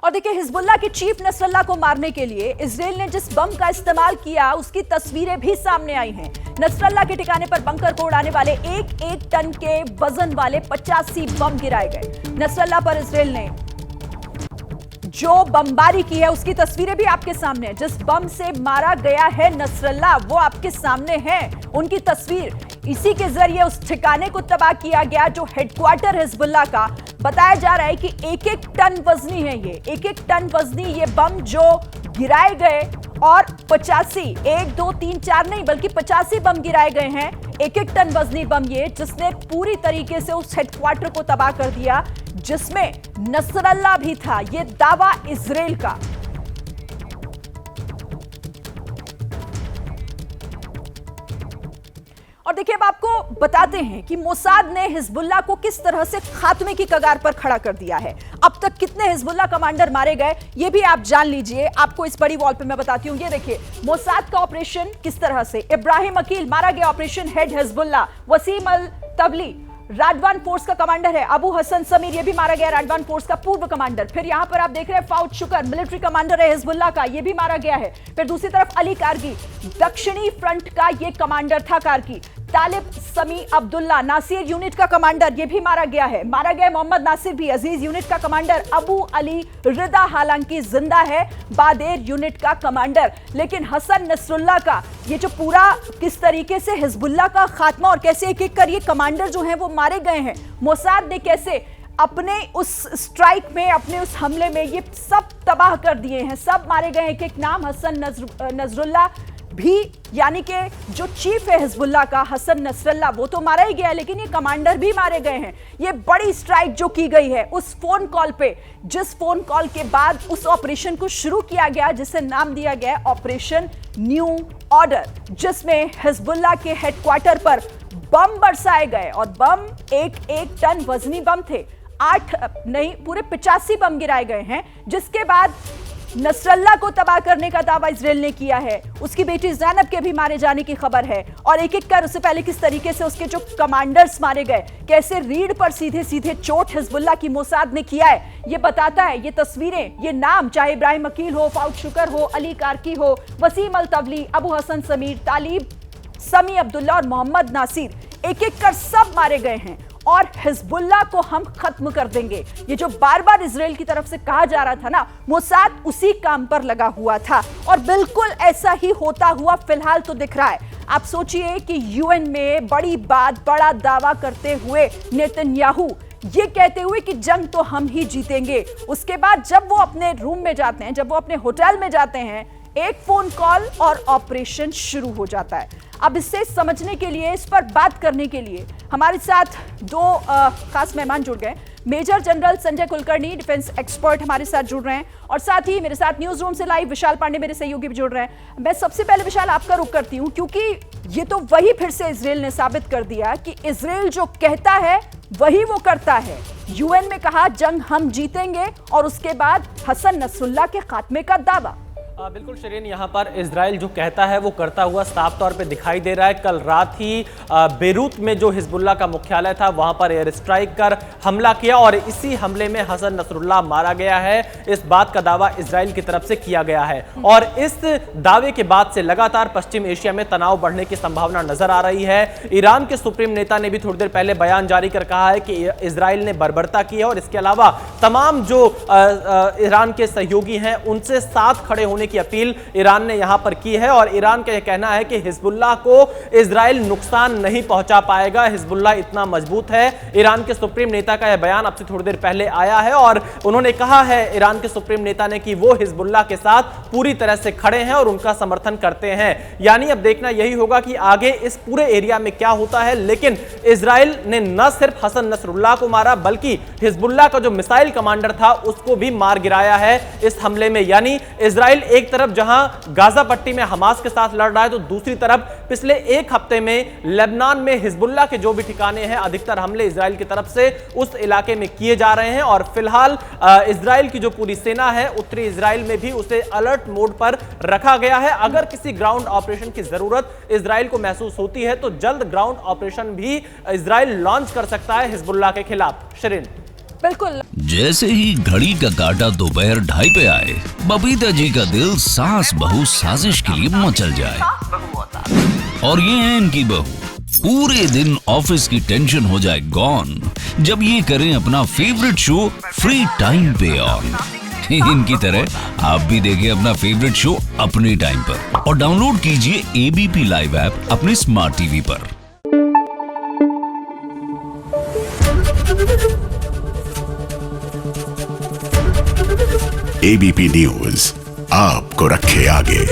और देखिए, हिजबुल्लाह के चीफ नसरल्लाह को मारने के लिए इजराइल ने जिस बम का इस्तेमाल किया उसकी तस्वीरें भी सामने आई हैं। नसरल्लाह के ठिकाने पर बंकर को उड़ाने वाले एक टन के वजन वाले 85 बम गिराए गए। नसरल्लाह पर इजराइल ने जो बमबारी की है उसकी तस्वीरें भी आपके सामने हैं। जिस बम से मारा गया है नसरल्लाह वो आपके सामने है, उनकी तस्वीर। इसी के जरिए उस ठिकाने को तबाह किया गया जो हेडक्वार्टर हिजबुल्लाह का। बताया जा रहा है कि एक टन वजनी है ये, एक टन वजनी ये बम जो गिराए गए, और 85, 1 2 3 4 नहीं बल्कि 85 बम गिराए गए हैं। एक टन वजनी बम ये, जिसने पूरी तरीके से उस हेडक्वार्टर को तबाह कर दिया जिसमें नसरल्लाह भी था। ये दावा इजराइल का। और देखिए, अब आपको बताते हैं कि मोसाद ने हिजबुल्लाह को किस तरह से खात्मे की कगार पर खड़ा कर दिया है। अब तक कितने हिजबुल्लाह कमांडर मारे गए ये भी आप जान लीजिए। आपको इस बड़ी वॉल पे मैं बताती हूं। ये देखिए, मोसाद का ऑपरेशन किस तरह से। इब्राहिम अकील मारा गया, ऑपरेशन हेड हिजबुल्लाह। वसीम अल तबली राडवान फोर्स का कमांडर है। अबू हसन समीर ये भी मारा गया, राडवान फोर्स का पूर्व कमांडर। फिर यहां पर आप देख रहे हैं फाउद शुक्र, मिलिट्री कमांडर है हिजबुल्लाह का, ये भी मारा गया है। फिर दूसरी तरफ अली कारगी, दक्षिणी फ्रंट का ये कमांडर था कारगी। तालिब समी अब्दुल्ला, नासिर यूनिट का कमांडर, ये भी मारा गया है। मारा गया मोहम्मद नासिर भी, अजीज यूनिट का कमांडर। अबू अली रिदा हालांकि जिंदा है, बादेर यूनिट का कमांडर। लेकिन हसन नसरुल्लाह का ये जो पूरा किस तरीके से हिजबुल्लाह का खात्मा और कैसे एक एक कर ये कमांडर जो हैं वो मारे गए हैं। मोसाद ने कैसे अपने उस स्ट्राइक में, अपने उस हमले में ये सब तबाह कर दिए हैं, सब मारे गए हैं। एक एक नाम, हसन नसरुल्लाह भी, यानी कि जो चीफ है हिजबुल्लाह का हसन नसरल्लाह, वो तो मारा ही गया, लेकिन ये कमांडर भी मारे गए हैं। ये बड़ी स्ट्राइक जो की गई है उस फोन कॉल पे, जिस फोन कॉल के बाद उस ऑपरेशन को शुरू किया गया जिसे नाम दिया गया ऑपरेशन न्यू ऑर्डर, जिसमें हिजबुल्लाह के हेडक्वार्टर पर बम बरसाए गए। और बम एक टन वजनी बम थे। 8 नहीं पूरे 85 बम गिराए गए हैं। जिसके बाद नसरल्लाह को तबाह करने का दावा इजराइल ने किया है। उसकी बेटी ज़ैनब के भी मारे जाने की खबर है। और एक एक कर उससे पहले किस तरीके से उसके जो कमांडर्स मारे गए, कैसे रीढ़ पर सीधे सीधे चोट हिजबुल्लाह की मोसाद ने किया है, ये बताता है। ये तस्वीरें, ये नाम, चाहे इब्राहिम अकील हो, फाउद शुक्र हो, अली कारकी हो, वसीम अल तबली, अबू हसन समीर, तालिब समी अब्दुल्ला और मोहम्मद नासिर, एक एक कर सब मारे गए हैं। और हिजबुल्लाह को हम खत्म कर देंगे, ये जो बार बार इजराइल की तरफ से कहा जा रहा था ना, मोसाद उसी काम पर लगा हुआ था। और बिल्कुल ऐसा ही होता हुआ फिलहाल तो दिख रहा है। आप सोचिए कि यूएन में बड़ी बात, बड़ा दावा करते हुए नेतन्याहू ये कहते हुए कि जंग तो हम ही जीतेंगे, उसके बाद जब वो अपने रूम में जाते हैं, जब वो अपने होटल में जाते हैं, एक फोन कॉल और ऑपरेशन शुरू हो जाता है। अब इससे समझने के लिए, इस पर बात करने के लिए हमारे साथ दो खास मेहमान जुड़ गए। Major general Sanjay Kulkarni, defence expert हमारे साथ जुड़ रहे हैं, और साथ ही मेरे साथ न्यूज रूम से लाइव विशाल पांडे मेरे सहयोगी भी जुड़ रहे हैं। मैं सबसे पहले विशाल आपका रुख करती हूं, क्योंकि ये तो वही फिर से इजराइल ने साबित कर दिया कि इजराइल जो कहता है वही वो करता है। यूएन में कहा जंग हम जीतेंगे, और उसके बाद हसन नसरुल्लाह के खात्मे का दावा। बिल्कुल शरीन, यहाँ पर इजराइल जो कहता है वो करता हुआ साफ तौर पे दिखाई दे रहा है। कल रात ही बेरूत में जो हिजबुल्लाह का मुख्यालय था वहां पर एयर स्ट्राइक कर हमला किया, और इसी हमले में हसन नसरुल्लाह मारा गया है। इस बात का दावा इजराइल की तरफ से किया गया है, और इस दावे के बाद से लगातार पश्चिम एशिया में तनाव बढ़ने की संभावना नजर आ रही है। ईरान के सुप्रीम नेता ने भी थोड़ी देर पहले बयान जारी कर कहा है कि इजराइल ने बर्बरता की है, और इसके अलावा तमाम जो ईरान के सहयोगी हैं उनसे साथ खड़े होने की अपील ईरान ने यहां पर की है। और ईरान का यह कहना है कि हिजबुल्लाह को इजराइल नुकसान नहीं पहुंचा पाएगा, हिजबुल्लाह इतना मजबूत है। ईरान के सुप्रीम नेता का यह बयान अब से थोड़ी देर पहले आया है, और उन्होंने कहा है ईरान के सुप्रीम नेता ने कि वो हिजबुल्लाह के साथ पूरी तरह से खड़े हैं और उनका समर्थन करते हैं। यानी अब देखना यही होगा कि आगे इस पूरे एरिया में क्या होता है। लेकिन इजराइल ने न सिर्फ हसन नसरुल्लाह को मारा, बल्कि हिजबुल्लाह का जो मिसाइल कमांडर था उसको भी मार गिराया है इस हमले में। यानी इजराइल एक तरफ जहां गाजा पट्टी में हमास के साथ लड़ रहा है, तो दूसरी तरफ पिछले एक हफ्ते में लेबनान में हिजबुल्लाह के जो भी ठिकाने हैं, अधिकतर हमले इजराइल की तरफ से उस इलाके में किए जा रहे हैं। और फिलहाल इजराइल की जो पूरी सेना है उत्तरी इजराइल में भी उसे अलर्ट मोड पर रखा गया है। अगर किसी ग्राउंड ऑपरेशन की जरूरत इजराइल को महसूस होती है तो जल्द ग्राउंड ऑपरेशन भी इजराइल लॉन्च कर सकता है हिजबुल्लाह के खिलाफ। शरीन, बिल्कुल। जैसे ही घड़ी का काटा दोपहर 2:30 पे आए, बबीता जी का दिल सास बहू साजिश के लिए मचल जाए। और ये है इनकी बहू, पूरे दिन ऑफिस की टेंशन हो जाए गॉन जब ये करें अपना फेवरेट शो फ्री टाइम पे ऑन। इनकी तरह आप भी देखिए अपना फेवरेट शो अपने टाइम पर और डाउनलोड कीजिए एबीपी लाइव ऐप अपने स्मार्ट टीवी पर। एबीपी न्यूज आपको रखे आगे।